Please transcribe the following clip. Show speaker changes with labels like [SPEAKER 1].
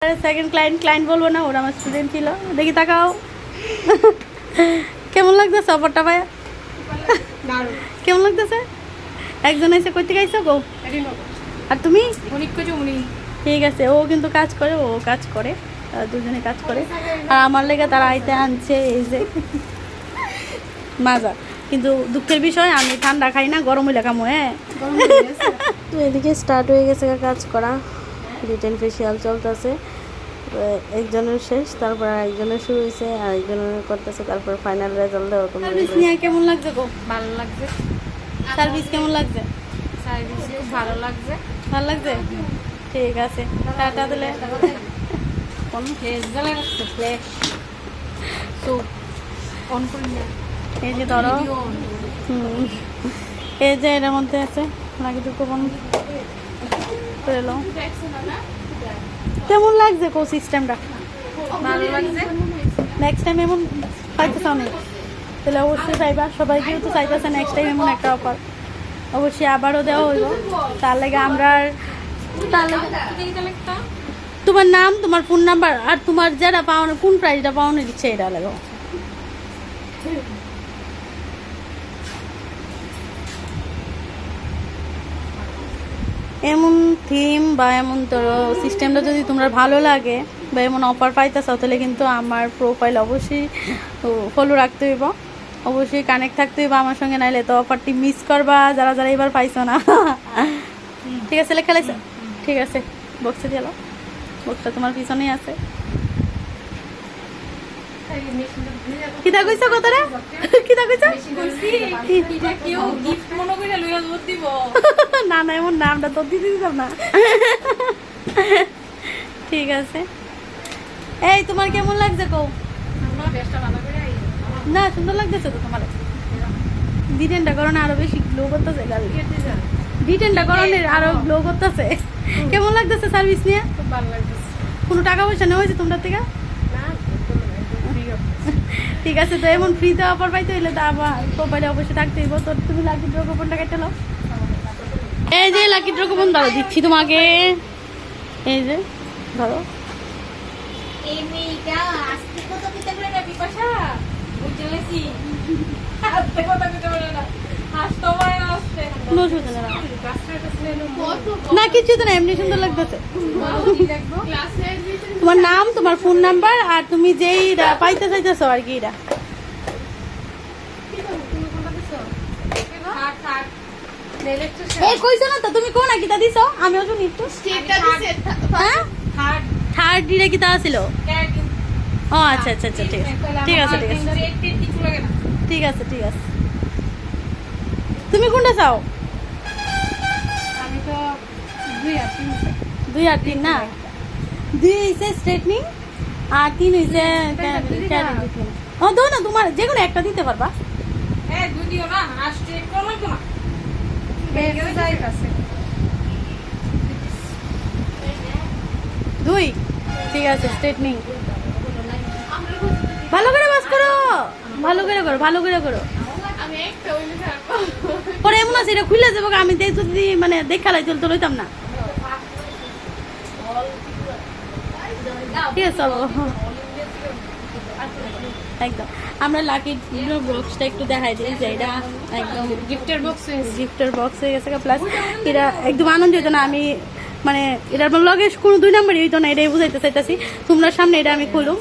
[SPEAKER 1] Second client বলবো না, ওরা আমার স্টুডেন্ট ছিল। দেখি তাকাও কেমন লাগতেছে অফারটা ভাইয়া? কেমন লাগতেছে? একজন এসে করতে গাইছো গো, আর তুমি? ঠিক আছে, ও কিন্তু কাজ করে, ও কাজ করে, দুজনে কাজ করে। আর আমার লেগে তারা আইতে আনছে এই যে মাজা। কিন্তু দুঃখের বিষয় আমি ঠান্ডা খাই না, গরম হইলে খামো। হ্যাঁ, তো এদিকে স্টার্ট হয়ে গেছে কাজ করা, রিটেন ফেসিয়াল চলতেছে। একজনের শেষ, তারপর একজনের শুরু হয়েছে, আর একজনের করতেছে, তারপর ফাইনাল রেজাল্ট দেওয়া। সার্ভিস নিয়ে কেমন লাগছে গো?
[SPEAKER 2] ভালো লাগছে।
[SPEAKER 1] সার্ভিস কেমন লাগছে?
[SPEAKER 2] সার্ভিস খুব ভালো লাগছে।
[SPEAKER 1] ভালো লাগছে, ঠিক আছে। টাটা দিলে
[SPEAKER 2] কোন ফ্রেশ গলা লাগছে, ফ্রেশ তো অন করি না।
[SPEAKER 1] এই যে ধরো, এই যে এর মধ্যে আছে লাগে তো কোন পেলো। কেমন লাগছে কো সিস্টেমটা?
[SPEAKER 2] ভালো লাগছে।
[SPEAKER 1] নেক্সট টাইম এমন পাইতেছ অনেক, তাহলে অবশ্যই চাইবা। সবাই যেহেতু চাইতেছে নেক্সট টাইম এমন একটা অফার, অবশ্যই আবারও দেওয়া হইব। তার লাগে আমরা তোমার নাম, তোমার ফোন নাম্বার, আর তোমার যারা পাওয়ানো কোন প্রাইসটা পাওয়ানো দিচ্ছে এটা লাগো। এমন থিম বা এমন তোর সিস্টেমটা যদি তোমরা ভালো লাগে বা এমন অফার পাইতেছ, তাহলে কিন্তু আমার প্রোফাইল অবশ্যই ফলো রাখতে হইব, অবশ্যই কানেক্ট থাকতে হইব আমার সঙ্গে, নাইলে তো অফারটি মিস করবা যারা যারা এবার পাইছো না। ঠিক আছে, লেখা লাগছে? ঠিক আছে, বক্সে দিলো, বক্সটা তোমার পিছনেই আছে। কিটা কইছো কতরে? কিটা কইছো?
[SPEAKER 2] কেউ গিফট মনে করে লইয়া দিব
[SPEAKER 1] না না, এমন না, আমরা তো দিতে দিতাম না। ঠিক আছে। এই তোমার কেমন লাগছে কও? না, সুন্দর লাগতেছে তো তোমার। ডিটেনটা করোনা আরো বেশি গ্লো করতেছে, ডিটেনটা করোনা আরো গ্লো করতেছে। কেমন লাগতেছে সার্ভিস নিয়ে?
[SPEAKER 2] খুব ভালো লাগতেছে।
[SPEAKER 1] কোনো টাকা পয়সা নেওয়া হয়েছে তোমরা থেকে? ঠিক আছে, তো এমন ফ্রিতে অফার পাইতে হইলে তা আবার প্রোফাইলে অবশ্যই থাকতে হইব। তো তুমি লাকি ড্র কুপনটা কেটে নাও। এই যে লাকি ড্র কুপন ধরো, দিচ্ছি তোমাকে। এই যে ধরো।
[SPEAKER 2] এই মেয়েটা আজকে কত দিতে পারে না বিপাশা? বুঝলেছি। আজকে কত দিতে পারে না। আজ তো হয় না আসছে।
[SPEAKER 1] কোনো অসুবিধা না, না কিছু তো না, এমনি সুন্দর লাগতেছে। তোমার নাম, তোমার ফোন নাম্বার, আর তুমি যেই পাইতে চাইতেছো আর কি। এটা এই কইছো না তো তুমি, কোন কিতা দিছো? আমিও শুনি একটু। হ্যাঁ, থার্ড ডিরে কিতা ছিল? ও আচ্ছা আচ্ছা আচ্ছা, ঠিক আছে ঠিক আছে ঠিক আছে ঠিক আছে ঠিক আছে। তুমি কোনটা চাও?
[SPEAKER 2] আমি তো
[SPEAKER 1] 2 আর 3 না, 2 হইছে স্ট্রেটনিং আর 3 হইছে ক্যারাটিন। ও দাও না, তোমার যে কোনো একটা দিতে পারবা।
[SPEAKER 2] হ্যাঁ, দুই দিও না, আর স্ট্রেট করো না। বেগে যাই আছে
[SPEAKER 1] 2, ঠিক আছে। স্ট্রেটনিং ভালো করে বাস করো, ভালো করে করো, ভালো করে করো।
[SPEAKER 2] আমি একটা ওইলে থাকবো।
[SPEAKER 1] পরে এমন আছে এটা খুলে যাবো, আমি দেখ যদি মানে দেখা লাই চলতে লইতাম না। ঠিক আছে, চলো একদম। আমরা লাকি বক্সটা একটু দেখাই দিই যে এটা একদম
[SPEAKER 2] গিফটের বক্স
[SPEAKER 1] হয়ে গেছে। প্লাস এটা একদম আনন্দ হইতো না, আমি মানে এটার লগে কোনো 2 নাম্বারই হইতো না, এটাই বুঝাইতে চাইতেছি। তোমরা সামনে এটা আমি খুলুম।